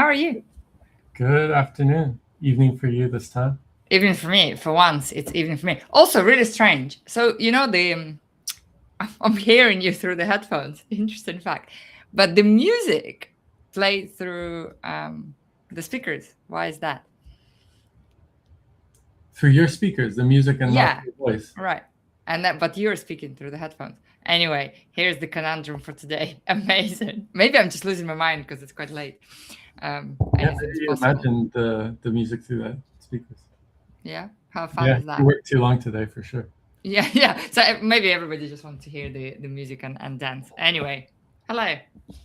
are you? Good afternoon. Evening for you this time. Evening for me. For once, it's evening for me. Also, really strange. So I'm hearing you through the headphones. Interesting fact. But the music played through the speakers. Why is that? Through your speakers, the music and not Yeah, your voice. right. But you're speaking through the headphones. Anyway, here's the conundrum for today. Amazing. Maybe I'm just losing my mind because it's quite late. Yeah, Anything's you possible. imagine the music through the speakers. Yeah, how fun is that? You worked too long today for sure. Yeah. So maybe everybody just wants to hear the music and dance. Anyway, hello.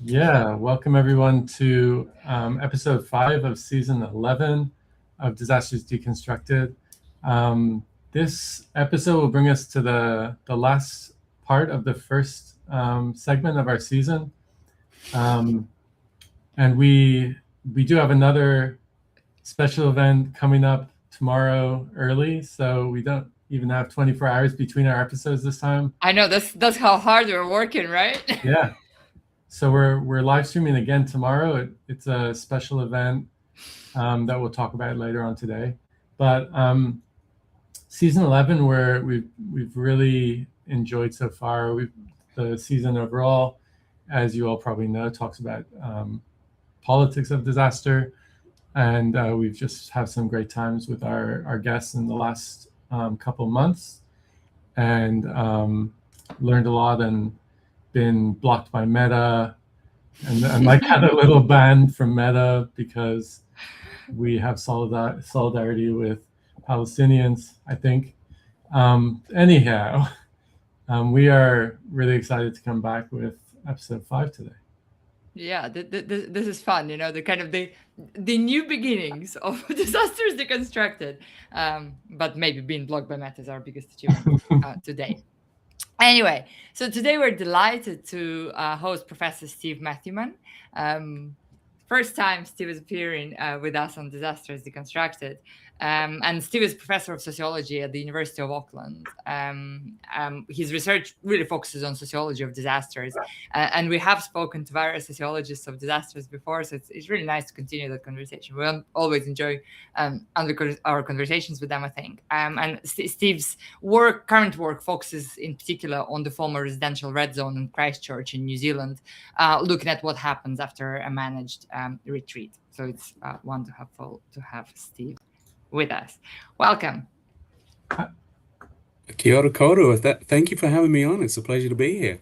Yeah, welcome everyone to episode 5 of season 11 of Disasters Deconstructed. This episode will bring us to the last part of the first segment of our season. And we do have another special event coming up tomorrow early, so we don't even have 24 hours between our episodes this time. I know that's how hard we're working, right? Yeah. So we're live streaming again tomorrow. It's a special event that we'll talk about later on today. But season 11, we've really enjoyed so far. The season overall, as you all probably know, talks about politics of disaster, and we've just had some great times with our guests in the last couple months, and learned a lot and been blocked by Meta, and like had a little ban from Meta because we have solidarity with Palestinians, I think. Anyhow, we are really excited to come back with episode 5 today. Yeah, this is fun, the kind of the new beginnings of Disasters Deconstructed, but maybe being blocked by Meta is our biggest achievement today. Anyway, so today we're delighted to host Professor Steve Matthewman. First time Steve is appearing with us on Disasters Deconstructed. And Steve is professor of sociology at the University of Auckland. His research really focuses on sociology of disasters. And we have spoken to various sociologists of disasters before, so it's really nice to continue that conversation. We always enjoy our conversations with them, I think. And Steve's current work focuses in particular on the former residential red zone in Christchurch in New Zealand, looking at what happens after a managed retreat. So it's wonderful to have Steve with us. Welcome. Kia ora koutou. Thank you for having me on. It's a pleasure to be here.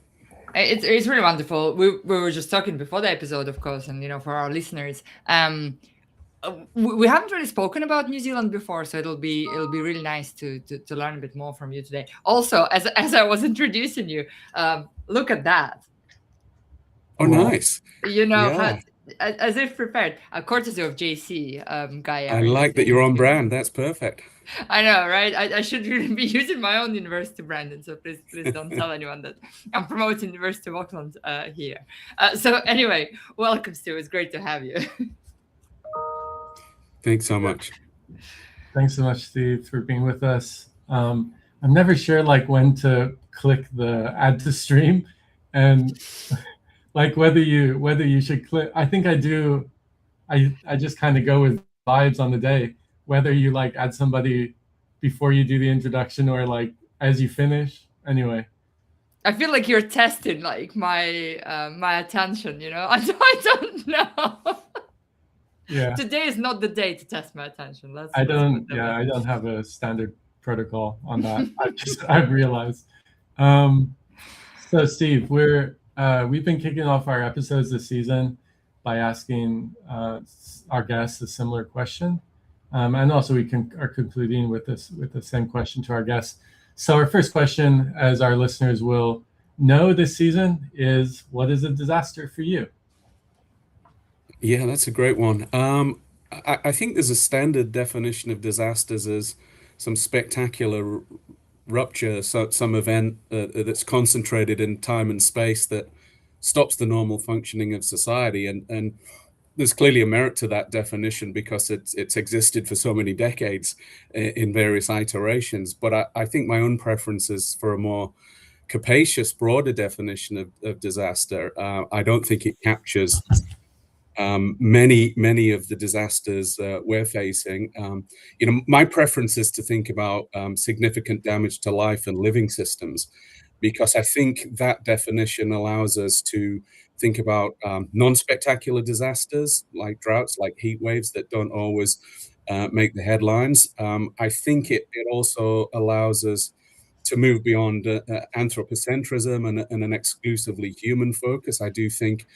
It's really wonderful. We were just talking before the episode, of course, and for our listeners, we haven't really spoken about New Zealand before, so it'll be really nice to learn a bit more from you today. Also, as I was introducing you, look at that. Oh, nice. Yeah. As if prepared, courtesy of JC Gaia. I like that you're on brand. That's perfect. I know, right? I should really be using my own university branding, so please don't tell anyone that I'm promoting University of Auckland here. So anyway, welcome, Stu. It's great to have you. Thanks so much. Thanks so much, Steve, for being with us. I'm never sure when to click the add to stream, and whether you should click. I think I do. I just kind of go with vibes on the day, whether you add somebody before you do the introduction or as you finish. Anyway, I feel like you're testing my attention. I don't know. Yeah. Today is not the day to test my attention. I don't have a standard protocol on that. I've realized. So Steve, we've been kicking off our episodes this season by asking our guests a similar question, and also we are concluding with the same question to our guests. So our first question, as our listeners will know this season, is what is a disaster for you? Yeah, that's a great one. I think there's a standard definition of disasters as some spectacular rupture, some event that's concentrated in time and space that stops the normal functioning of society. And there's clearly a merit to that definition because it's existed for so many decades in various iterations. But I think my own preference is for a more capacious, broader definition of disaster. I don't think it captures many of the disasters we're facing. My preference is to think about significant damage to life and living systems, because I think that definition allows us to think about non-spectacular disasters like droughts, like heat waves that don't always make the headlines. I think it also allows us to move beyond anthropocentrism and an exclusively human focus. I do think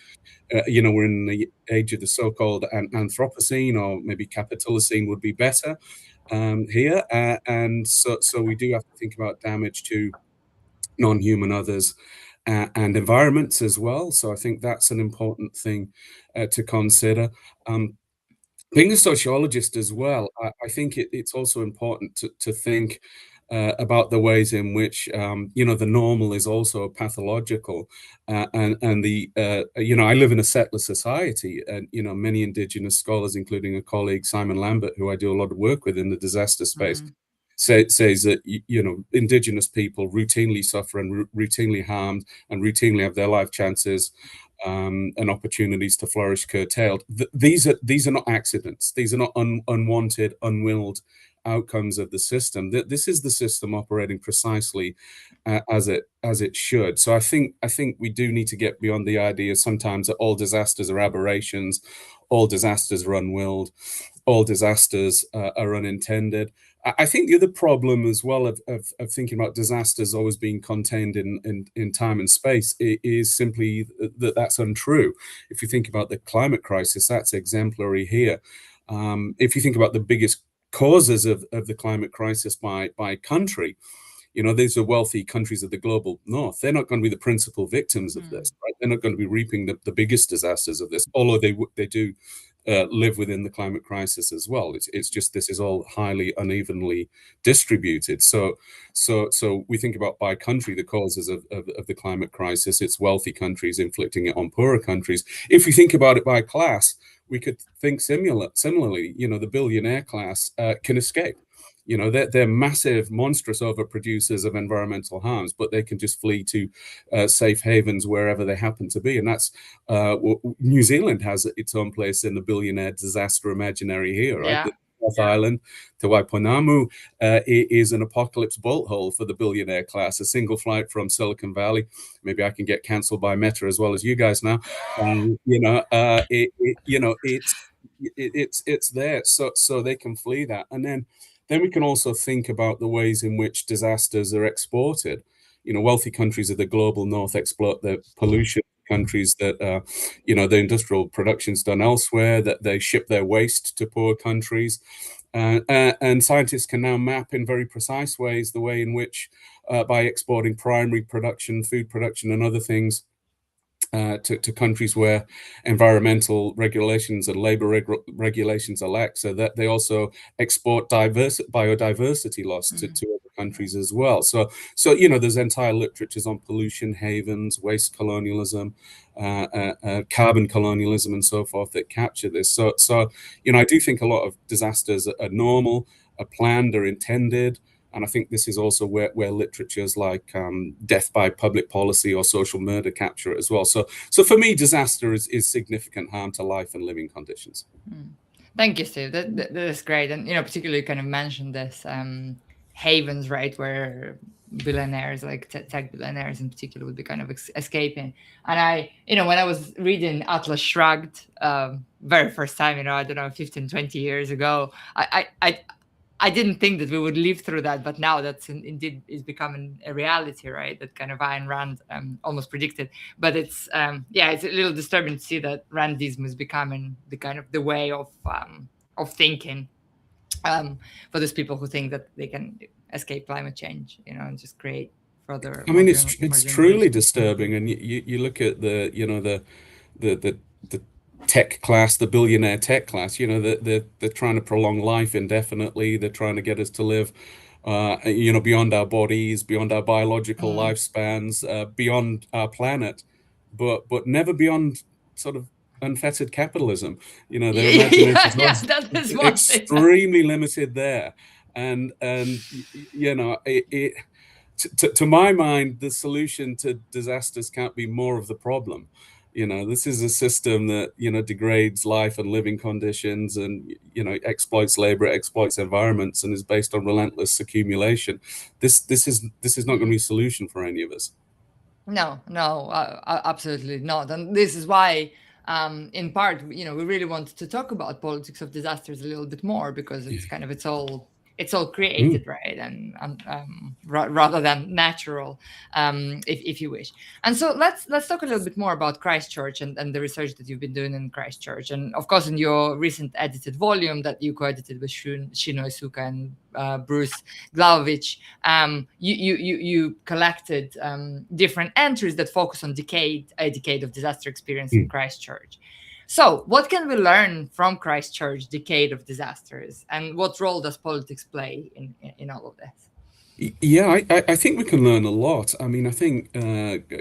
we're in the age of the so-called Anthropocene, or maybe Capitalocene would be better here. And so we do have to think about damage to non-human others and environments as well. So I think that's an important thing to consider. Being a sociologist as well, I think it's also important to think about the ways in which the normal is also pathological, and the I live in a settler society, and many indigenous scholars, including a colleague Simon Lambert, who I do a lot of work with in the disaster space, says that indigenous people routinely suffer and routinely harmed and routinely have their life chances and opportunities to flourish curtailed. These are not accidents. These are not unwanted, unwilled outcomes of the system. This is the system operating precisely as it should. So I think we do need to get beyond the idea sometimes that all disasters are aberrations, all disasters are unwilled, all disasters are unintended. I think the other problem as well of thinking about disasters always being contained in time and space is simply that's untrue. If you think about the climate crisis, that's exemplary here. If you think about the biggest causes of the climate crisis by country, these are wealthy countries of the global north. They're not going to be the principal victims of this, right? They're not going to be reaping the biggest disasters of this, although they do live within the climate crisis as well. It's just this is all highly unevenly distributed. So we think about by country the causes of the climate crisis. It's wealthy countries inflicting it on poorer countries. If we think about it by class, we could think similarly. The billionaire class can escape. They're massive, monstrous overproducers of environmental harms, but they can just flee to safe havens wherever they happen to be. And that's New Zealand has its own place in the billionaire disaster imaginary here, right? Yeah. North Island, Te Waiponamu, is an apocalypse bolt hole for the billionaire class. A single flight from Silicon Valley. Maybe I can get cancelled by Meta as well as you guys now. It's there, so they can flee that, and then we can also think about the ways in which disasters are exported. Wealthy countries of the global north exploit the pollution. Countries that, the industrial production's done elsewhere, that they ship their waste to poor countries. And scientists can now map in very precise ways the way in which, by exporting primary production, food production, and other things, to countries where environmental regulations and labor regulations are lax, so that they also export biodiversity loss to other countries as well. So there's entire literatures on pollution havens, waste colonialism, carbon colonialism, and so forth that capture this. So I do think a lot of disasters are normal, are planned, are intended. And I think this is also where literatures like death by public policy or social murder capture it as well. So for me, disaster is significant harm to life and living conditions. Thank you, Steve. That is great. And, particularly kind of mentioned this havens, right, where billionaires, like tech billionaires in particular, would be kind of escaping. And I, when I was reading Atlas Shrugged, very first time, I don't know, 15, 20 years ago, I didn't think that we would live through that, but now that's indeed is becoming a reality, right? That kind of Ayn Rand almost predicted. But it's it's a little disturbing to see that Randism is becoming the kind of the way of thinking for those people who think that they can escape climate change, and just create further. I mean, it's truly disturbing, and you look at the tech class, the billionaire tech class, they're trying to prolong life indefinitely. They're trying to get us to live, beyond our bodies, beyond our biological lifespans, beyond our planet, but never beyond sort of unfettered capitalism. Their imagination is extremely limited there, and to my mind, the solution to disasters can't be more of the problem. This is a system that, degrades life and living conditions and, exploits labor, exploits environments, and is based on relentless accumulation. This is not going to be a solution for any of us. No, absolutely not. And this is why, in part, we really wanted to talk about politics of disasters a little bit more, because it's all created, right? And rather than natural, if you wish. And so let's talk a little bit more about Christchurch and the research that you've been doing in Christchurch. And of course, in your recent edited volume that you co-edited with Shino Isuka and Bruce Glavovich, you collected different entries that focus on a decade of disaster experience in Christchurch. So what can we learn from Christchurch decade of disasters, and what role does politics play in all of this? Yeah, I think we can learn a lot. I mean, I think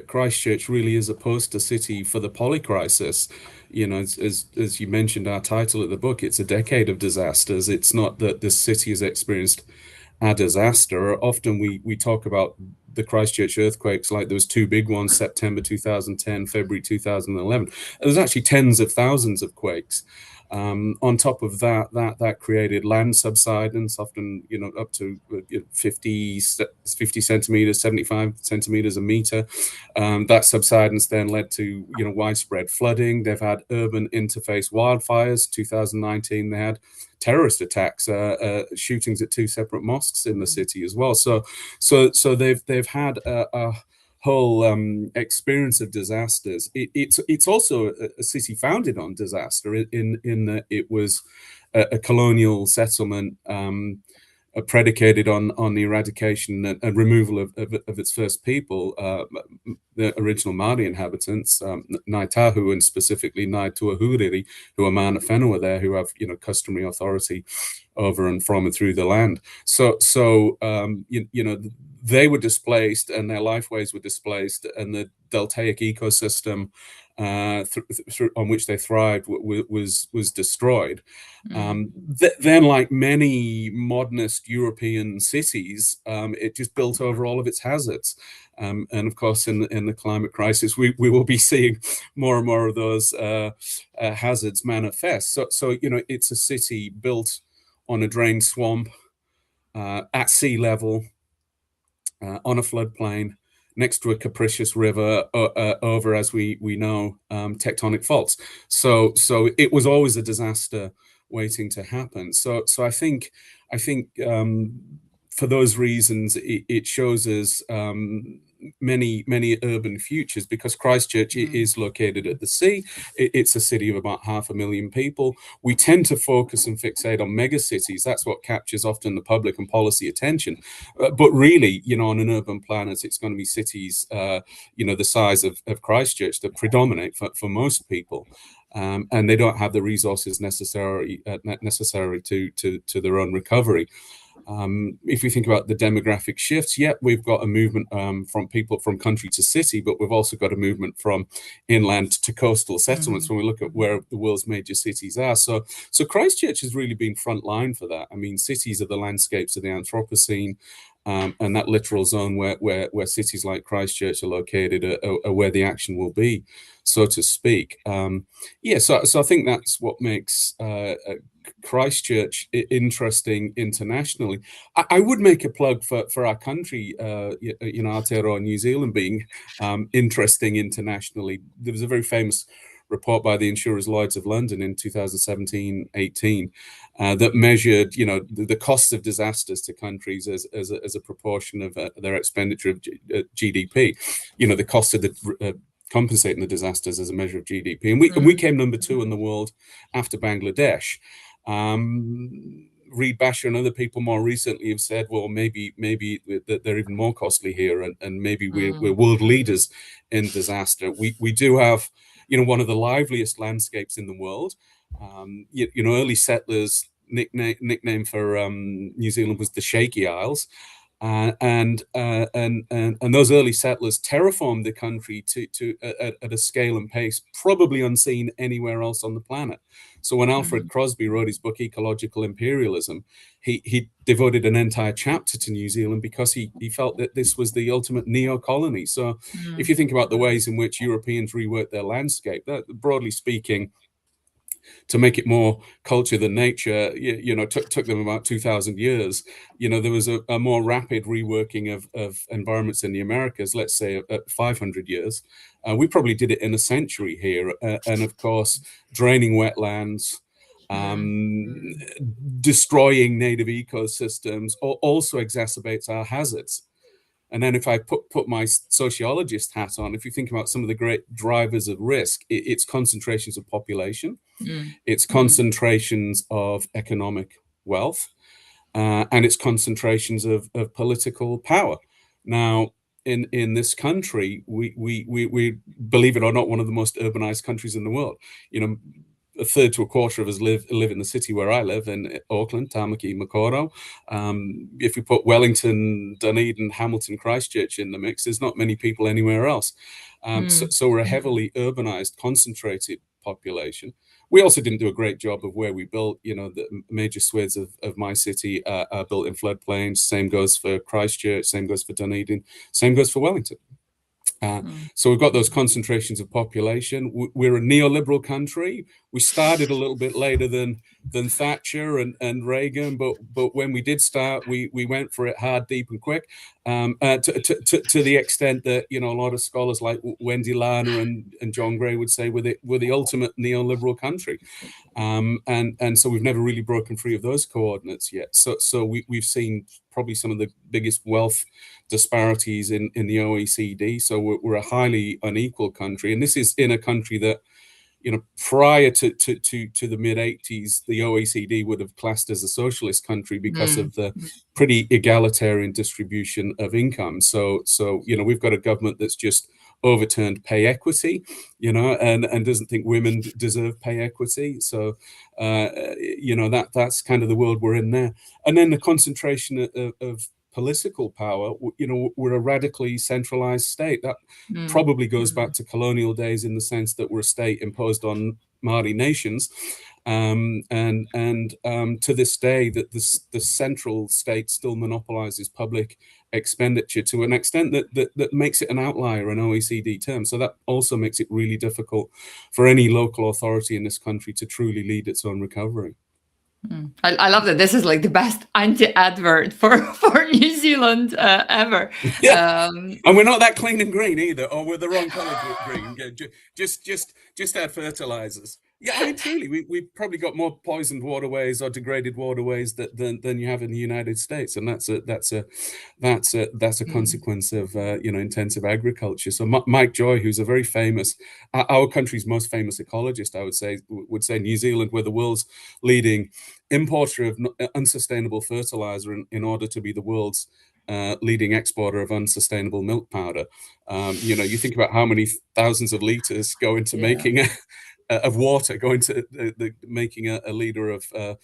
Christchurch really is a poster city for the polycrisis. As you mentioned, our title of the book, it's a decade of disasters. It's not that this city has experienced a disaster. Often we talk about the Christchurch earthquakes like there was two big ones, September 2010, February 2011. There's actually tens of thousands of quakes. On top of that created land subsidence, often up to 50 centimeters, 75 centimeters a meter. That subsidence then led to widespread flooding. They've had urban interface wildfires. 2019 they had terrorist attacks, shootings at two separate mosques in the city as well. So they've had a whole experience of disasters. It's also a city founded on disaster in that it was a colonial settlement predicated on the eradication and removal of its first people, the original Māori inhabitants, Ngāi Tahu, and specifically Ngāi Tuahuriri, who are Mana Whenua there, who have customary authority over and from and through the land. So they were displaced, and their lifeways were displaced, and the deltaic ecosystem on which they thrived was destroyed. Then, like many modernist European cities, it just built over all of its hazards. And of course, in the climate crisis, we will be seeing more and more of those hazards manifest. So it's a city built on a drained swamp, at sea level, on a floodplain, next to a capricious river, over, as we know, tectonic faults. So it was always a disaster waiting to happen. So I think for those reasons, it shows us many urban futures, because Christchurch is located at the sea. It's a city of about 500,000 people. We tend to focus and fixate on mega cities. That's what captures often the public and policy attention. But really, on an urban planet, it's going to be cities, the size of Christchurch that predominate for most people. And they don't have the resources necessary to their own recovery. If we think about the demographic shifts, we've got a movement from people from country to city, but we've also got a movement from inland to coastal settlements when we look at where the world's major cities are. So Christchurch has really been front line for that. I mean, cities are the landscapes of the Anthropocene, and that littoral zone where cities like Christchurch are located are where the action will be, so to speak. So I think that's what makes Christchurch interesting internationally. I would make a plug for our country, Aotearoa New Zealand being interesting internationally. There was a very famous report by the insurers Lloyd's of London in 2017-18 that measured, the costs of disasters to countries as a proportion of their expenditure of GDP. The cost of compensating the disasters as a measure of GDP, and we came number 2 in the world after Bangladesh. Reid Basher and other people more recently have said, well, maybe that they're even more costly here, and maybe we're world leaders in disaster. We do have, one of the liveliest landscapes in the world. Early settlers' nickname for New Zealand was the Shaky Isles. And those early settlers terraformed the country at a scale and pace probably unseen anywhere else on the planet. So when Alfred Crosby wrote his book Ecological Imperialism, he devoted an entire chapter to New Zealand because he felt that this was the ultimate neo-colony. So if you think about the ways in which Europeans reworked their landscape, that, broadly speaking, to make it more culture than nature, took them about 2,000 years. There was a more rapid reworking of environments in the Americas, let's say at 500 years. We probably did it in a century here. And of course, draining wetlands, destroying native ecosystems also exacerbates our hazards. And then if I put my sociologist hat on, if you think about some of the great drivers of risk, it's concentrations of population, it's concentrations of economic wealth, and it's concentrations of political power. Now, in this country, we believe it or not, one of the most urbanized countries in the world. A third to a quarter of us live in the city where I live, in Auckland, Tamaki, Makaurau. If we put Wellington, Dunedin, Hamilton, Christchurch in the mix, there's not many people anywhere else. So we're a heavily urbanized, concentrated population. We also didn't do a great job of where we built. The major swathes of my city are built in floodplains. Same goes for Christchurch, same goes for Dunedin, same goes for Wellington. So we've got those concentrations of population. We're a neoliberal country. We started a little bit later than Thatcher and Reagan, but when we did start, we went for it hard, deep, and quick. To the extent that a lot of scholars like Wendy Lerner and John Gray would say we're the ultimate neoliberal country, and so we've never really broken free of those coordinates yet. So we've seen probably some of the biggest wealth disparities in the OECD. So we're a highly unequal country, and this is in a country that, prior to the mid 80s, the OECD would have classed as a socialist country because of the pretty egalitarian distribution of income. So we've got a government that's just overturned pay equity, and doesn't think women deserve pay equity. So that's kind of the world we're in there. And then the concentration of political power, we're a radically centralized state. That probably goes back to colonial days, in the sense that we're a state imposed on Māori nations. And to this day, that the central state still monopolizes public expenditure to an extent that makes it an outlier in OECD terms. So that also makes it really difficult for any local authority in this country to truly lead its own recovery. I love that. This is like the best anti-advert for New Zealand ever. Yeah. And we're not that clean and green either, or we're the wrong color green. Just add fertilizers. Yeah, I mean, truly, we've probably got more poisoned waterways or degraded waterways than you have in the United States, and that's a consequence of intensive agriculture. So Mike Joy, who's a very famous, our country's most famous ecologist, I would say New Zealand, we're the world's leading importer of unsustainable fertilizer in order to be the world's leading exporter of unsustainable milk powder. You think about how many thousands of liters go into making of water, going to making a liter of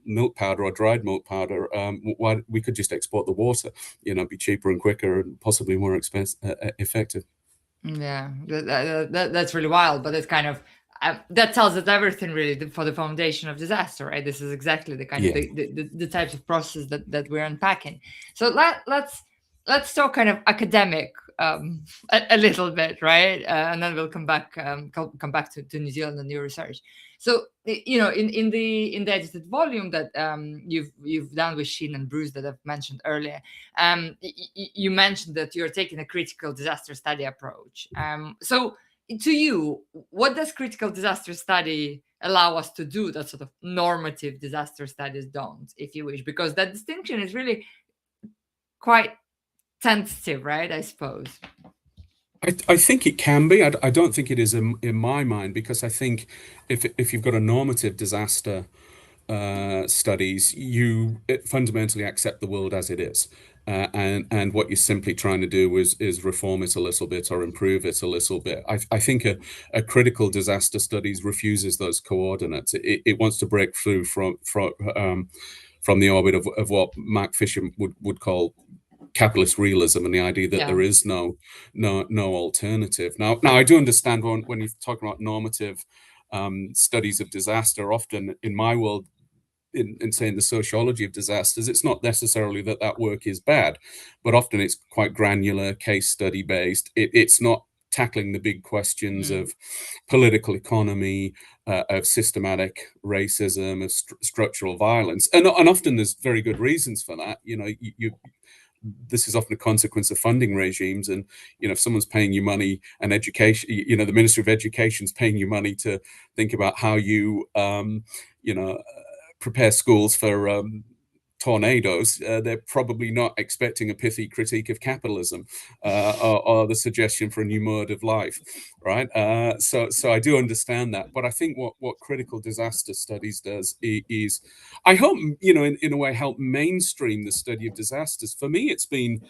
milk powder or dried milk powder. Why we could just export the water, be cheaper and quicker and possibly more effective. Yeah, that's really wild, but it's kind of that tells us everything really for the foundation of disaster, right? This is exactly the kind of the types of process that we're unpacking. So let's talk kind of academic a little bit, right? And then we'll come back to New Zealand and your research. So in the edited volume that you've done with Sheen and Bruce that I've mentioned earlier, you mentioned that you're taking a critical disaster study approach. So to you, what does critical disaster study allow us to do that sort of normative disaster studies don't, if you wish? Because that distinction is really quite tentative, right? I suppose. I think it can be. I don't think it is in my mind, because I think if you've got a normative disaster studies, you fundamentally accept the world as it is. And what you're simply trying to do is reform it a little bit or improve it a little bit. I think a critical disaster studies refuses those coordinates. It wants to break through from from the orbit of what Mark Fisher would call capitalist realism, and the idea that there is no alternative. Now I do understand when you're talking about normative studies of disaster, often in my world, in saying the sociology of disasters, it's not necessarily that work is bad, but often it's quite granular, case study based. It's not tackling the big questions of political economy, of systematic racism, of structural violence, and often there's very good reasons for that. This is often a consequence of funding regimes, and if someone's paying you money, and education, the Ministry of Education is paying you money to think about how you prepare schools for tornadoes, they're probably not expecting a pithy critique of capitalism or the suggestion for a new mode of life, right? So I do understand that, but I think what critical disaster studies does is, I hope, in a way, help mainstream the study of disasters. For me, it's been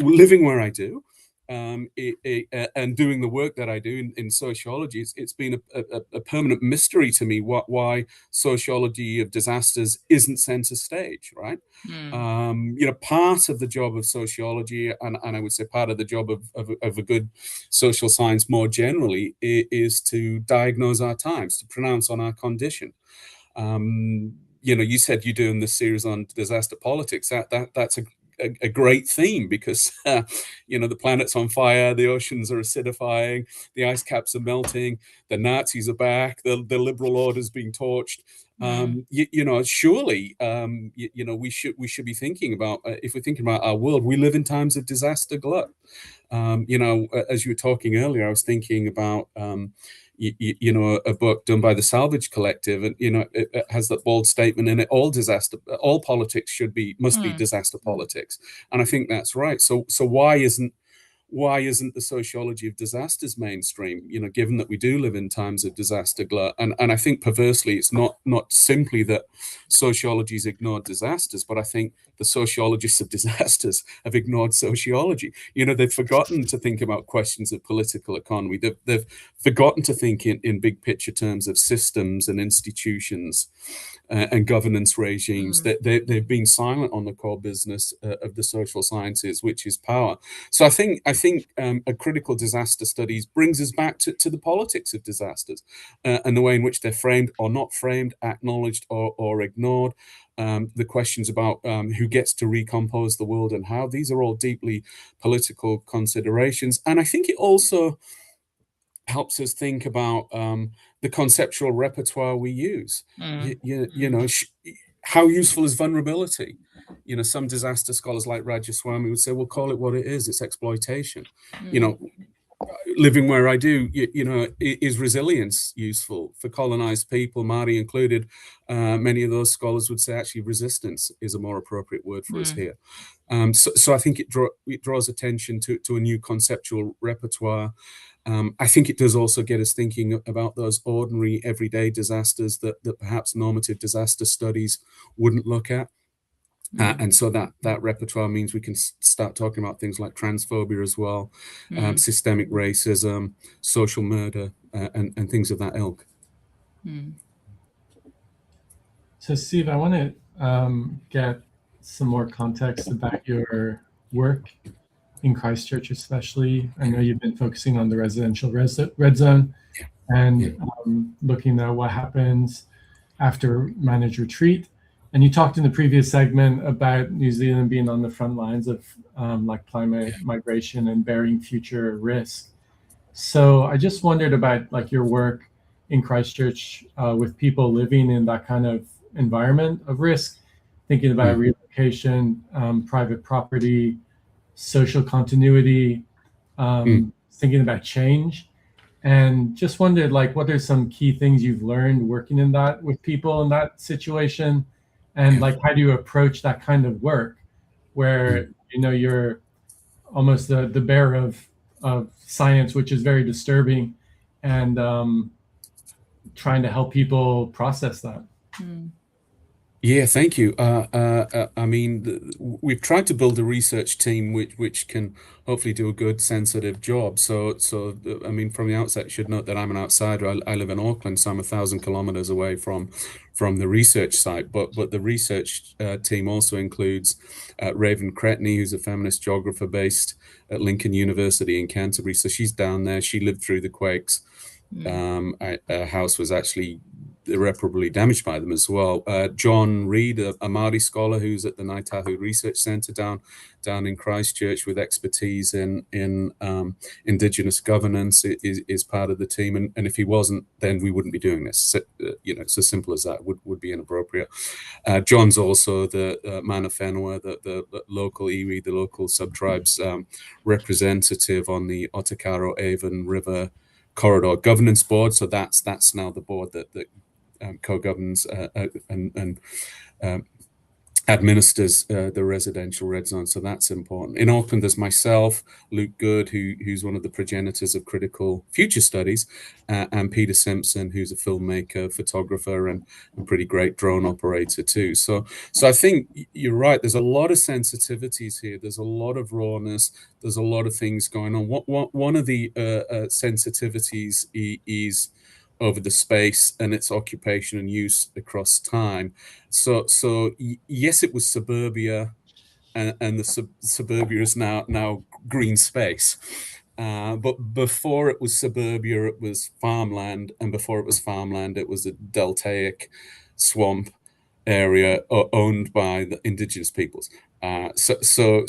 living where I do, and doing the work that I do in sociology. It's been a permanent mystery to me why sociology of disasters isn't center stage, right? Part of the job of sociology, and I would say part of the job of a good social science more generally, is to diagnose our times, to pronounce on our condition. You said you're doing this series on disaster politics. That's a great theme, because the planet's on fire, the oceans are acidifying, the ice caps are melting, the Nazis are back, the liberal order's being torched. Surely we should be thinking about, if we're thinking about our world, we live in times of disaster glut. As you were talking earlier, I was thinking about a book done by the Salvage Collective, and it has that bold statement in it: all politics must be disaster politics. And I think that's right. So why isn't the sociology of disasters mainstream, given that we do live in times of disaster glut? And I think perversely, it's not simply that sociology's ignored disasters, but I think the sociologists of disasters have ignored sociology. They've forgotten to think about questions of political economy. They've forgotten to think in big picture terms of systems and institutions and governance regimes. They've been silent on the core business of the social sciences, which is power. So I think a critical disaster studies brings us back to the politics of disasters, and the way in which they're framed or not framed, acknowledged or ignored. The questions about who gets to recompose the world and how. These are all deeply political considerations. And I think it also helps us think about the conceptual repertoire we use. How useful is vulnerability? Some disaster scholars like Rajeswamy would say, well, call it what it is. It's exploitation. Living where I do, is resilience useful for colonized people, Māori included? Many of those scholars would say actually resistance is a more appropriate word for us here. So I think it draws attention to a new conceptual repertoire. I think it does also get us thinking about those ordinary everyday disasters that perhaps normative disaster studies wouldn't look at. And so that repertoire means we can start talking about things like transphobia as well, systemic racism, social murder, and things of that ilk. So Steve, I want to get some more context about your work in Christchurch, especially. I know you've been focusing on the residential red zone and looking at what happens after managed retreat. And you talked in the previous segment about New Zealand being on the front lines of climate migration and bearing future risk. So I just wondered about your work in Christchurch with people living in that kind of environment of risk, thinking about relocation, private property, social continuity, thinking about change. And just wondered, what are some key things you've learned working in that with people in that situation? And how do you approach that kind of work where, you're almost the bearer of science, which is very disturbing, and trying to help people process that? Yeah, thank you. I mean, we've tried to build a research team which can hopefully do a good, sensitive job. I mean, from the outset, I should note that I'm an outsider. I live in Auckland, so I'm 1,000 kilometers away from the research site. But the research team also includes Raven Cretney, who's a feminist geographer based at Lincoln University in Canterbury. So she's down there. She lived through the quakes. Our house was actually irreparably damaged by them as well. John Reed, a Māori scholar who's at the Ngāi Tahu Research Centre down in Christchurch with expertise in Indigenous governance, is part of the team. And if he wasn't, then we wouldn't be doing this. So, it's as simple as that. Would be inappropriate. John's also the Mana Whenua, the local iwi, the local subtribes representative on the Otakaro Avon River Corridor Governance Board. So that's now the board that co-governs and administers the residential red zone. So that's important. In Auckland, there's myself, Luke Good, who's one of the progenitors of critical future studies, and Peter Simpson, who's a filmmaker, photographer, and a pretty great drone operator too. So I think you're right. There's a lot of sensitivities here. There's a lot of rawness. There's a lot of things going on. One of the sensitivities is over the space and its occupation and use across time. So yes, it was suburbia, and the suburbia is now green space. But before it was suburbia, it was farmland, and before it was farmland, it was a deltaic swamp area owned by the indigenous peoples. So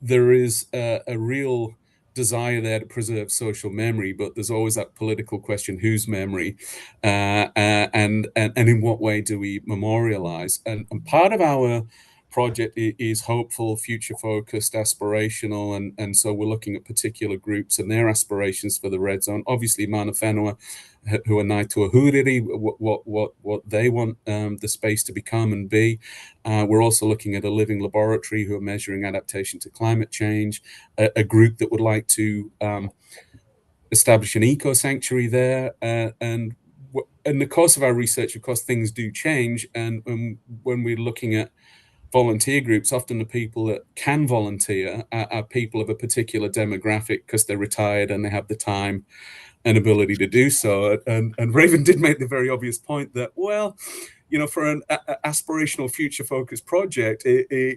there is a real desire there to preserve social memory, but there's always that political question: whose memory, and in what way do we memorialize? And part of our project is hopeful, future focused, aspirational, and so we're looking at particular groups and their aspirations for the red zone. Obviously, Mana Whenua, who are Ngāi Tuahuriri, what they want the space to become and be. We're also looking at a living laboratory who are measuring adaptation to climate change, a group that would like to establish an eco sanctuary there, and in the course of our research, of course, things do change, and when we're looking at volunteer groups, often the people that can volunteer are people of a particular demographic because they're retired and they have the time and ability to do so. And Raven did make the very obvious point that, well, for an aspirational, future-focused project,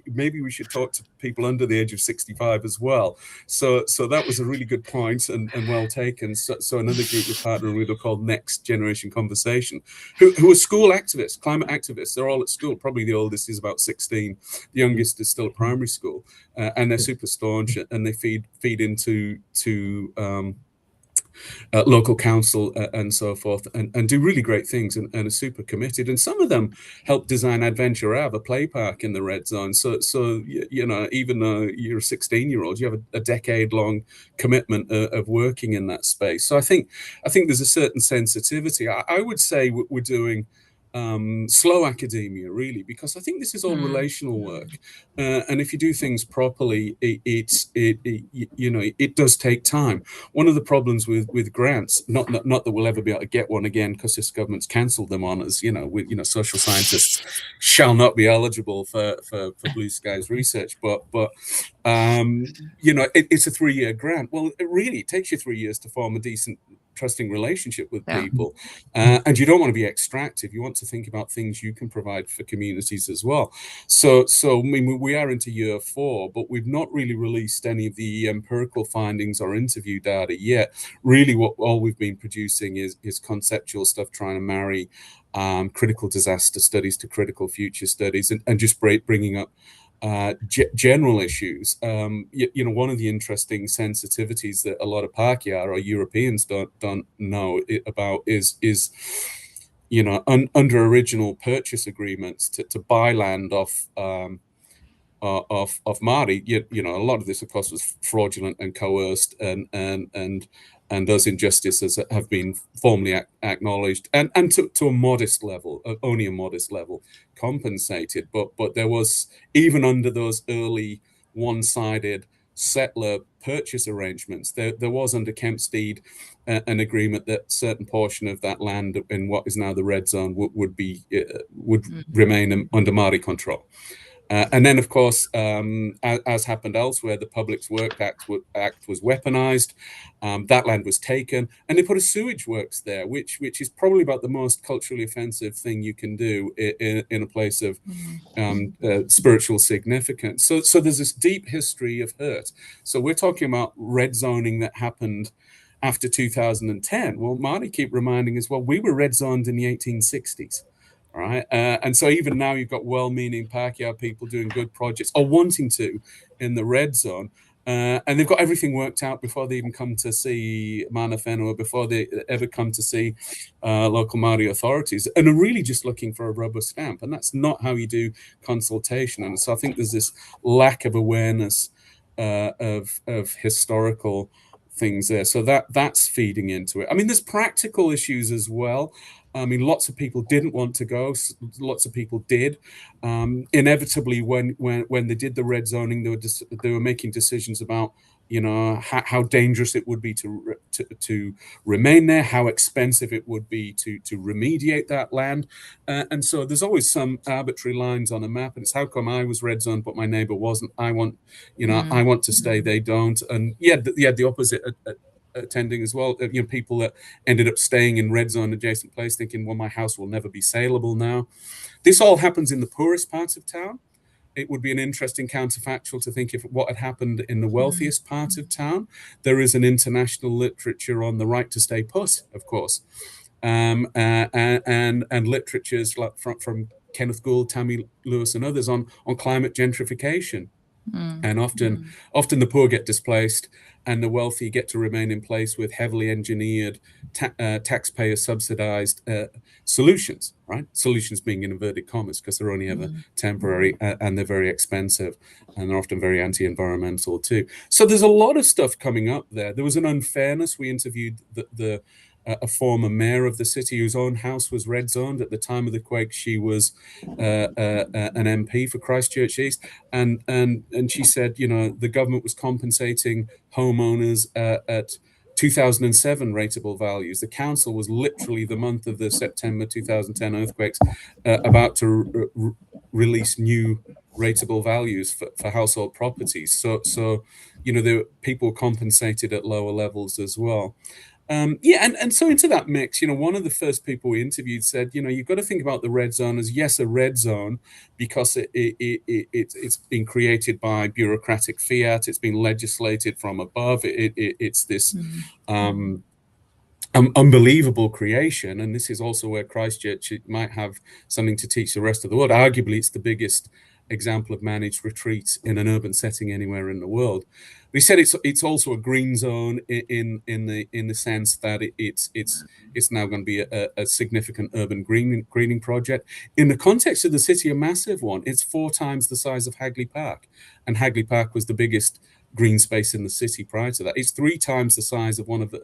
maybe we should talk to people under the age of 65 as well. So that was a really good point and well taken. So another group we're partnering with are called Next Generation Conversation, who are school activists, climate activists. They're all at school. Probably the oldest is about 16. The youngest is still at primary school, and they're super staunch, and they feed into local council and so forth, and do really great things, and are super committed. And some of them help design Adventure Ave, a play park in the red zone. So even though you're a 16-year-old, you have a decade-long commitment of working in that space. So I think there's a certain sensitivity. I would say we're doing slow academia, really, because I think this is all relational work, and if you do things properly, it does take time. One of the problems with grants, not that we'll ever be able to get one again because this government's cancelled them on us. Social scientists shall not be eligible for Blue Skies research, but it's a 3-year grant. Well, it takes you 3 years to form a decent, trusting relationship with people, and you don't want to be extractive. You want to think about things you can provide for communities as well. So I mean, we are into year 4, but we've not really released any of the empirical findings or interview data yet. Really, all we've been producing is conceptual stuff, trying to marry critical disaster studies to critical future studies, and just bringing up general issues. One of the interesting sensitivities that a lot of Pākehā or Europeans don't know about is under original purchase agreements to buy land off Māori. A lot of this, of course, was fraudulent and coerced, and those injustices have been formally acknowledged and to a modest level, only a modest level, compensated. But there was, even under those early one-sided settler purchase arrangements. There was under Kempsted an agreement that a certain portion of that land in what is now the red zone would remain under Māori control. And then, of course, as happened elsewhere, the Public Works Act was weaponized. That land was taken, and they put a sewage works there, which is probably about the most culturally offensive thing you can do in a place of spiritual significance. So there's this deep history of hurt. So we're talking about red zoning that happened after 2010. Well, Māori keep reminding us, well, we were red zoned in the 1860s. All right. And so even now you've got well-meaning Pākehā people doing good projects or wanting to in the red zone. And they've got everything worked out before they even come to see Mana Whenua, before they ever come to see local Māori authorities, and are really just looking for a rubber stamp. And that's not how you do consultation. And so I think there's this lack of awareness of historical things there. So that's feeding into it. I mean, there's practical issues as well. I mean, lots of people didn't want to go. Lots of people did. Inevitably, when they did the red zoning, they were making decisions about, you know, how dangerous it would be to remain there, how expensive it would be to remediate that land, and so there's always some arbitrary lines on a map. And it's how come I was red zoned but my neighbor wasn't? I want to stay, they don't. And the opposite attending as well. You know, people that ended up staying in red zone adjacent place thinking, well, my house will never be saleable now. This all happens in the poorest parts of town. It would be an interesting counterfactual to think if what had happened in the wealthiest part of town. There is an international literature on the right to stay put, of course, and literatures like from Kenneth Gould, Tammy Lewis, and others on climate gentrification. And often the poor get displaced, and the wealthy get to remain in place with heavily engineered, taxpayer subsidized solutions, right? Solutions being in inverted commas, because they're only ever temporary, and they're very expensive, and they're often very anti-environmental too. So there's a lot of stuff coming up there. There was an unfairness. We interviewed a former mayor of the city whose own house was red zoned at the time of the quake. She was an MP for Christchurch East, and she said, you know, the government was compensating homeowners at 2007 rateable values. The council was literally the month of the September 2010 earthquakes about to release new rateable values for household properties. So you know, the people compensated at lower levels as well. And so into that mix, you know, one of the first people we interviewed said, you know, you've got to think about the red zone as, yes, a red zone, because it's been created by bureaucratic fiat. It's been legislated from above. It's this unbelievable creation. And this is also where Christchurch might have something to teach the rest of the world. Arguably, it's the biggest example of managed retreats in an urban setting anywhere in the world. We said it's also a green zone in the sense that it's now going to be a significant urban greening project. In the context of the city, a massive one. It's 4 times the size of Hagley Park, and Hagley Park was the biggest green space in the city prior to that. It's 3 times the size of one of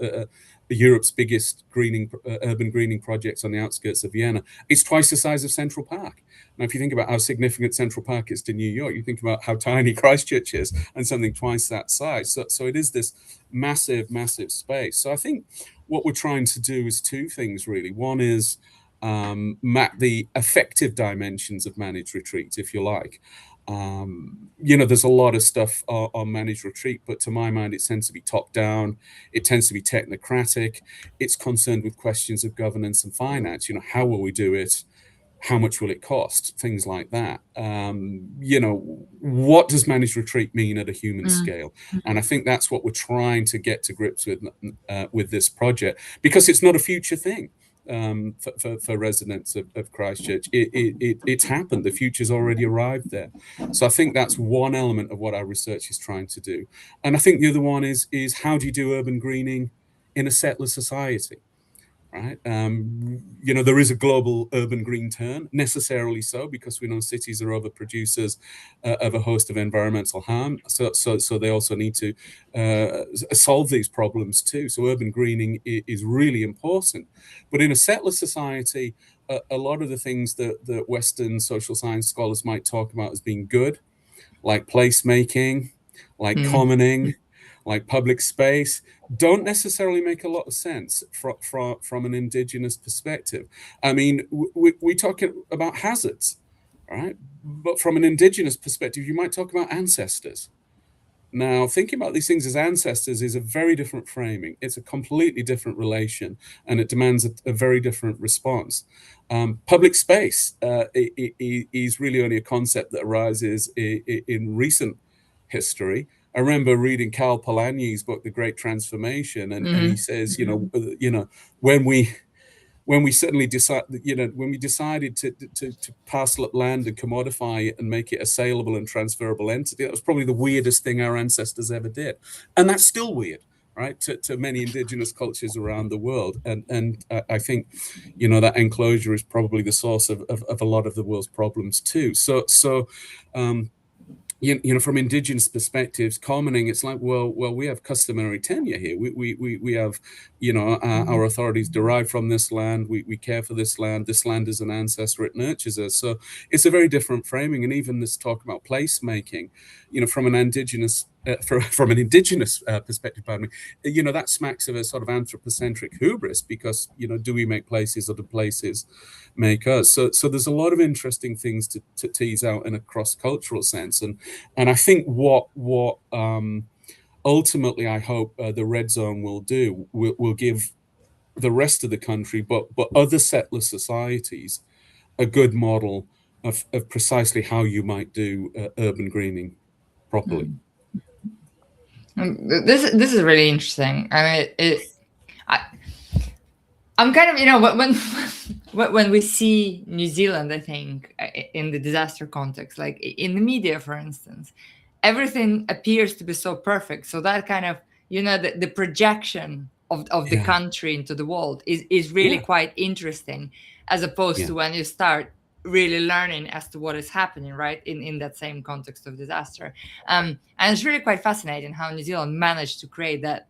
Europe's biggest urban greening projects on the outskirts of Vienna. It's twice the size of Central Park. Now, if you think about how significant Central Park is to New York, you think about how tiny Christchurch is, and something twice that size. So it is this massive, massive space. So I think what we're trying to do is 2 things, really. One is map the effective dimensions of managed retreat, if you like. You know, there's a lot of stuff on managed retreat, but to my mind, it tends to be top down. It tends to be technocratic. It's concerned with questions of governance and finance. You know, how will we do it? How much will it cost? Things like that. You know, what does managed retreat mean at a human scale? And I think that's what we're trying to get to grips with this project, because it's not a future thing. For residents of Christchurch, it's happened. The future's already arrived there. So I think that's one element of what our research is trying to do. And I think the other one is how do you do urban greening in a settler society? Right. You know, there is a global urban green turn, necessarily so, because we know cities are overproducers of a host of environmental harm. So they also need to solve these problems too. So urban greening is really important. But in a settler society, a lot of the things that Western social science scholars might talk about as being good, like placemaking, like commoning, like public space, don't necessarily make a lot of sense from an indigenous perspective. I mean, we talk about hazards, right? But from an indigenous perspective, you might talk about ancestors. Now, thinking about these things as ancestors is a very different framing. It's a completely different relation, and it demands a very different response. Public space is really only a concept that arises in recent history. I remember reading Cal Polanyi's book, The Great Transformation, and he says, when we suddenly when we decided to parcel up land and commodify it and make it a saleable and transferable entity, that was probably the weirdest thing our ancestors ever did. And that's still weird, right, to many indigenous cultures around the world. And I think, that enclosure is probably the source of a lot of the world's problems too. So from indigenous perspectives, commoning, it's like, well, we have customary tenure here. We have, our authorities derive from this land. We care for this land. This land is an ancestor. It nurtures us. So it's a very different framing. And even this talk about placemaking, from an indigenous perspective, pardon me, that smacks of a sort of anthropocentric hubris, because, do we make places or do places make us? So there's a lot of interesting things to tease out in a cross-cultural sense. And I think what ultimately I hope the Red Zone will do will give the rest of the country, but other settler societies, a good model of precisely how you might do urban greening properly. This is really interesting. I mean, I'm kind of, when we see New Zealand, I think in the disaster context, like in the media, for instance, everything appears to be so perfect. So that kind of, the projection of the country into the world is really quite interesting, as opposed to when you start really learning as to what is happening, right, in that same context of disaster. And it's really quite fascinating how New Zealand managed to create that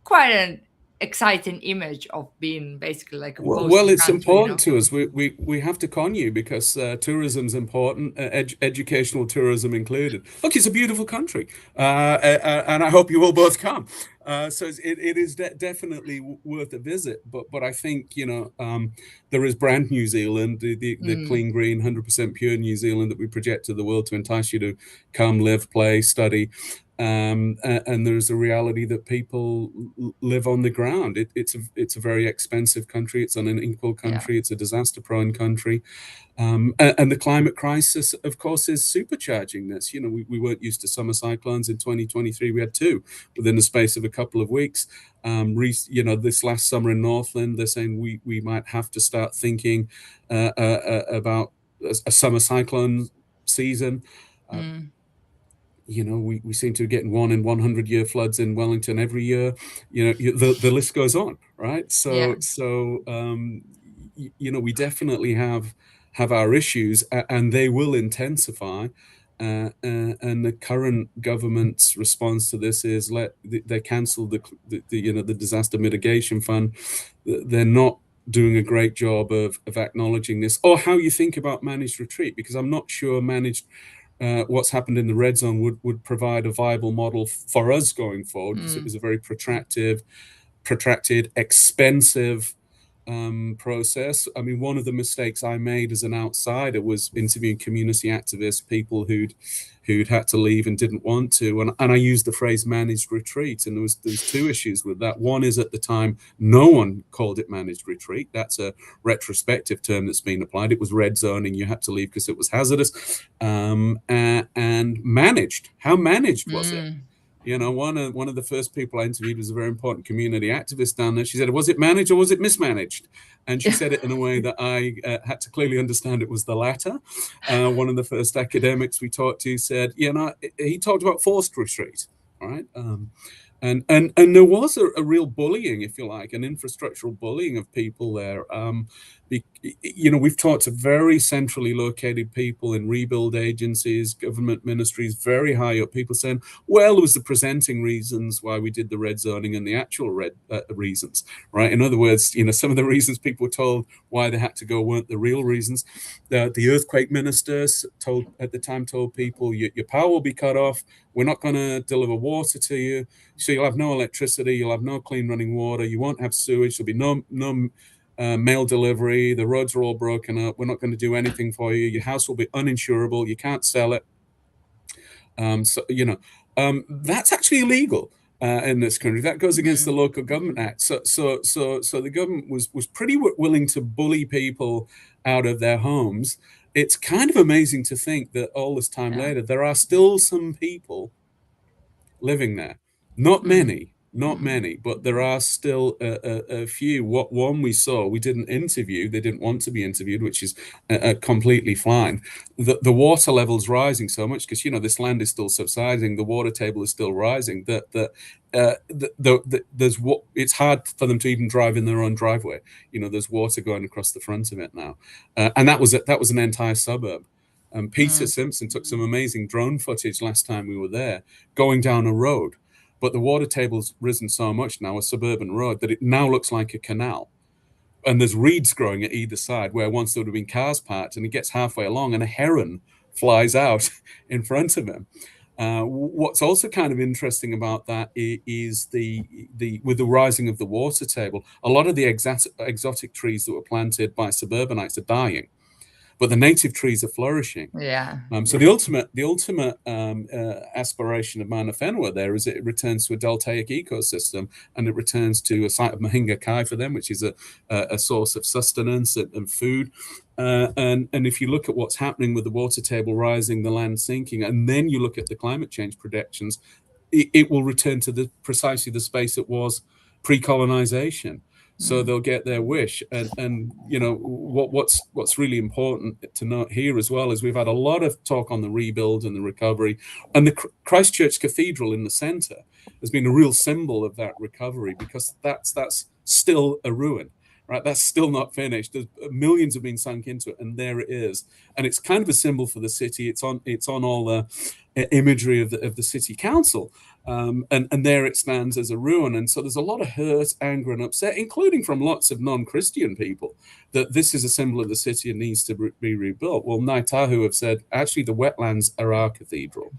quite an exciting image of being basically like a well, it's important to us. We have to con you, because tourism's important, educational tourism included. Look, it's a beautiful country, and I hope you will both come. So it is definitely worth a visit. But I think there is brand New Zealand, the clean, green, 100% pure New Zealand that we project to the world to entice you to come, live, play, study. And there's a reality that people live on the ground. It's a very expensive country. It's an unequal country. It's a disaster-prone country. And the climate crisis, of course, is supercharging this. We weren't used to summer cyclones. In 2023, we had 2 within the space of a couple of weeks. This last summer in Northland, they're saying we might have to start thinking about a summer cyclone season. We seem to be getting 1 in 100-year floods in Wellington every year. The list goes on, right? So we definitely have our issues, and they will intensify. And the current government's response to this is they cancelled the disaster mitigation fund. They're not doing a great job of acknowledging this, or how you think about managed retreat, because I'm not sure what's happened in the Red Zone would provide a viable model for us going forward, because it was a very protracted, expensive process. I mean, one of the mistakes I made as an outsider was interviewing community activists, people who'd had to leave and didn't want to, and I used the phrase managed retreat, and there was 2 issues with that. One is, at the time, no one called it managed retreat. That's a retrospective term that's been applied. It was red zoning. You had to leave because it was hazardous. And managed. How managed was it? One of the first people I interviewed was a very important community activist down there. She said, was it managed or was it mismanaged? And she said it in a way that I had to clearly understand it was the latter. One of the first academics we talked to said, he talked about forced retreat, right? And there was a real bullying, if you like, an infrastructural bullying of people there, We've talked to very centrally located people in rebuild agencies, government ministries, very high up, people saying, well, it was the presenting reasons why we did the red zoning and the actual red reasons, right? In other words, some of the reasons people were told why they had to go weren't the real reasons. The earthquake ministers at the time told people, your power will be cut off. We're not going to deliver water to you. So you'll have no electricity. You'll have no clean running water. You won't have sewage. There'll be no mail delivery. The roads are all broken up. We're not going to do anything for you. Your house will be uninsurable. You can't sell it. That's actually illegal in this country. That goes against the Local Government Act. So the government was pretty willing to bully people out of their homes. It's kind of amazing to think that all this time later, there are still some people living there. Not many, but there are still a few. What one we saw, we didn't interview. They didn't want to be interviewed, which is completely fine. The water level's rising so much because this land is still subsiding. The water table is still rising. It's hard for them to even drive in their own driveway. There's water going across the front of it now, and that was an entire suburb. Peter Simpson took some amazing drone footage last time we were there, going down a road. But the water table's risen so much now, a suburban road, that it now looks like a canal. And there's reeds growing at either side, where once there would have been cars parked, and he gets halfway along and a heron flies out in front of him. What's also kind of interesting about that is with the rising of the water table, a lot of the exotic trees that were planted by suburbanites are dying. But the native trees are flourishing. Yeah. So the ultimate aspiration of Mana Whenua there is it returns to a deltaic ecosystem, and it returns to a site of Mahinga Kai for them, which is a source of sustenance and food. And if you look at what's happening with the water table rising, the land sinking, and then you look at the climate change predictions, it will return to precisely the space it was pre-colonization. So they'll get their wish, and what's really important to note here as well is we've had a lot of talk on the rebuild and the recovery, and the Christchurch Cathedral in the centre has been a real symbol of that recovery, because that's still a ruin, right? That's still not finished. Millions have been sunk into it, and there it is, and it's kind of a symbol for the city. It's on all the imagery of the city council. And there it stands as a ruin. And so there's a lot of hurt, anger, and upset, including from lots of non-Christian people, that this is a symbol of the city and needs to be rebuilt. Well, Ngāi Tahu have said, actually, the wetlands are our cathedral.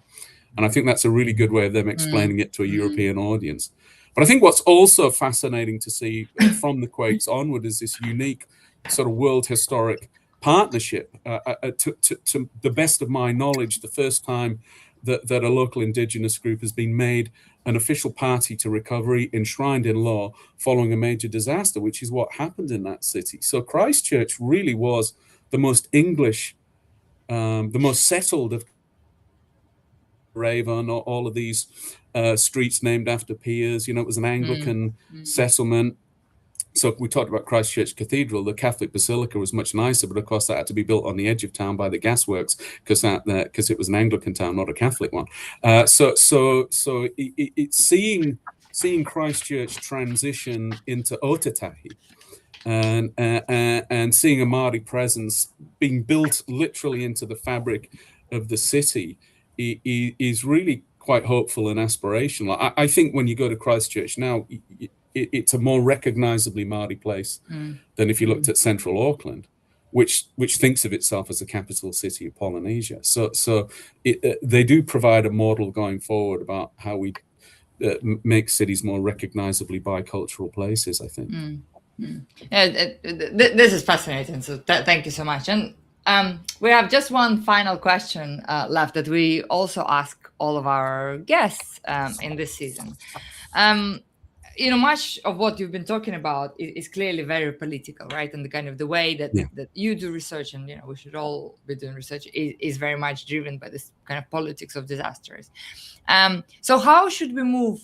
And I think that's a really good way of them explaining it to a European audience. But I think what's also fascinating to see from the quakes onward is this unique sort of world historic partnership. To the best of my knowledge, the first time that a local indigenous group has been made an official party to recovery, enshrined in law, following a major disaster, which is what happened in that city. So Christchurch really was the most English, the most settled of Raven, all of these streets named after peers. It was an Anglican settlement. So we talked about Christchurch Cathedral. The Catholic Basilica was much nicer, but of course that had to be built on the edge of town by the gasworks because it was an Anglican town, not a Catholic one. So it's seeing Christchurch transition into Otatahi, and seeing a Māori presence being built literally into the fabric of the city is really quite hopeful and aspirational. I think when you go to Christchurch now, it's a more recognizably Māori place than if you looked at central Auckland, which thinks of itself as a capital city of Polynesia. So they do provide a model going forward about how we make cities more recognizably bicultural places, I think. This is fascinating. So thank you so much. And we have just one final question left that we also ask all of our guests in this season. Much of what you've been talking about is clearly very political, right? And the kind of the way that you do research, and we should all be doing research, is very much driven by this kind of politics of disasters. So how should we move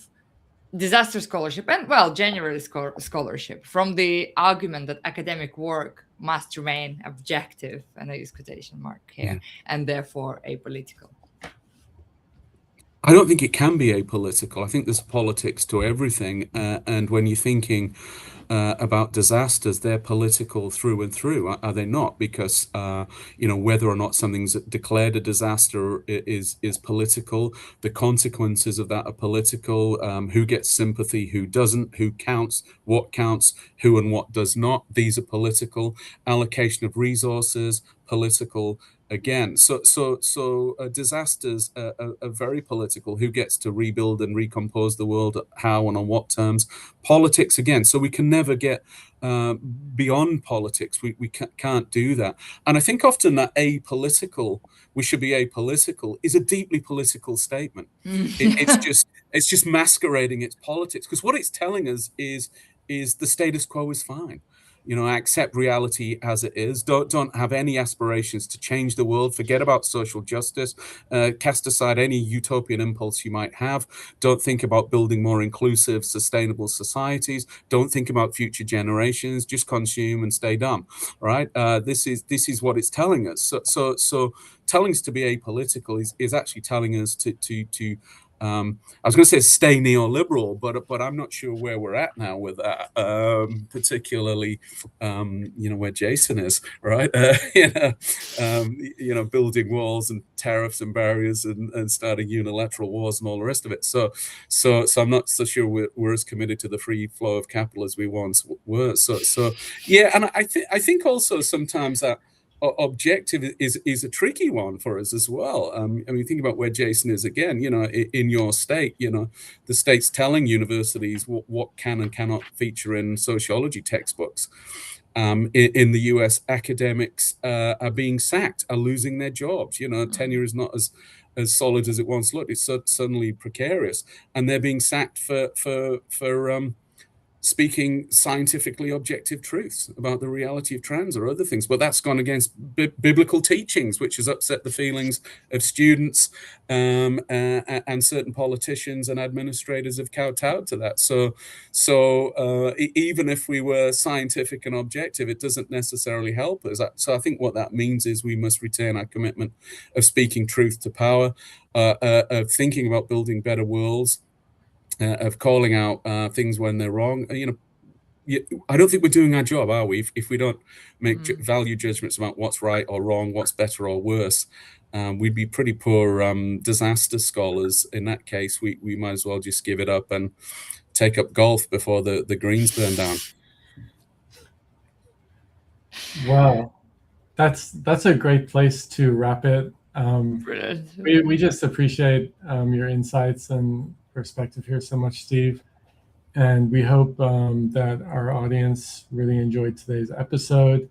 disaster scholarship and, well, generally scholarship from the argument that academic work must remain objective, and I use quotation mark here, and therefore apolitical? I don't think it can be apolitical. I think there's politics to everything. And when you're thinking about disasters, they're political through and through, are they not? Because whether or not something's declared a disaster is political. The consequences of that are political. Who gets sympathy, who doesn't, who counts, who and what does not. These are political. Allocation of resources, political. Again, so disasters are very political. Who gets to rebuild and recompose the world, how and on what terms? Politics again. So we can never get beyond politics. We can't do that. And I think often that we should be apolitical, is a deeply political statement. It's just masquerading its politics, because what it's telling us is the status quo is fine. Accept reality as it is. Don't have any aspirations to change the world. Forget about social justice. Cast aside any utopian impulse you might have. Don't think about building more inclusive, sustainable societies. Don't think about future generations. Just consume and stay dumb. Right? This is what it's telling us. So telling us to be apolitical is actually telling us to I was going to say stay neoliberal, but I'm not sure where we're at now with that, particularly, where Jason is, right? Building walls and tariffs and barriers and starting unilateral wars and all the rest of it. So I'm not so sure we're as committed to the free flow of capital as we once were. So yeah, and I think also sometimes that objective is a tricky one for us as well. Think about where Jason is again, in your state, the state's telling universities what can and cannot feature in sociology textbooks. In the US, academics are being sacked, are losing their jobs. Tenure is not as solid as it once looked. It's suddenly precarious, and they're being sacked for speaking scientifically objective truths about the reality of trans or other things. But that's gone against biblical teachings, which has upset the feelings of students, and certain politicians and administrators have kowtowed to that. So even if we were scientific and objective, it doesn't necessarily help us. So I think what that means is we must retain our commitment of speaking truth to power, of thinking about building better worlds, of calling out things when they're wrong. I don't think we're doing our job, are we? If we don't make value judgments about what's right or wrong, what's better or worse, we'd be pretty poor disaster scholars. In that case, we might as well just give it up and take up golf before the greens burn down. Wow, that's a great place to wrap it. We just appreciate your insights and perspective here so much, Steve, and we hope that our audience really enjoyed today's episode,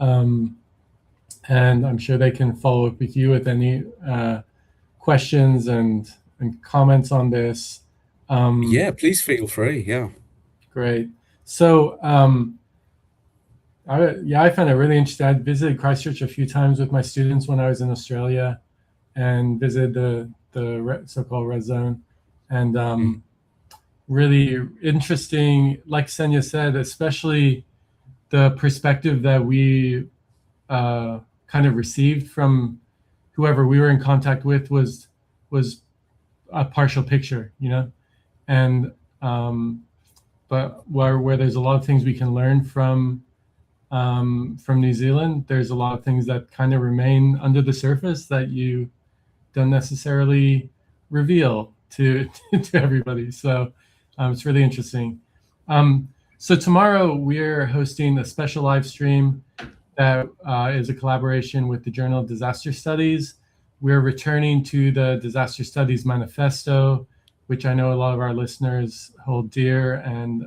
and I'm sure they can follow up with you with any questions and comments on this. Yeah, please feel free. Yeah, great. So I found it really interesting. I visited Christchurch a few times with my students when I was in Australia, and visited the so-called red zone. And really interesting, like Senya said, especially the perspective that we kind of received from whoever we were in contact with was a partial picture, and but where there's a lot of things we can learn from New Zealand, there's a lot of things that kind of remain under the surface that you don't necessarily reveal to everybody. So it's really interesting. So tomorrow we're hosting a special live stream that is a collaboration with the Journal of Disaster Studies. We're returning to the Disaster Studies Manifesto, which I know a lot of our listeners hold dear and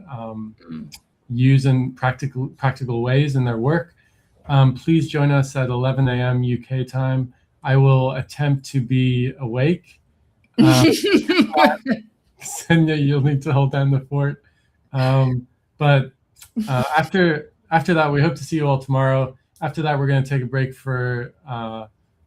use in practical ways in their work. Please join us at 11 a.m. UK time. I will attempt to be awake. Senya, you'll need to hold down the fort. But after that, we hope to see you all tomorrow. After that, we're going to take a break for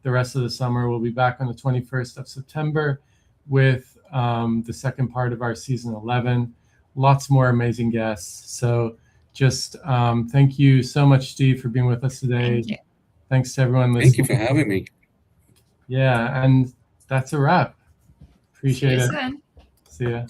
the rest of the summer. We'll be back on the 21st of September with the second part of our season 11. Lots more amazing guests. So just thank you so much, Steve, for being with us today. Thanks to everyone listening. Thank you for having me. Yeah, and that's a wrap. Appreciate See you it. soon. See ya.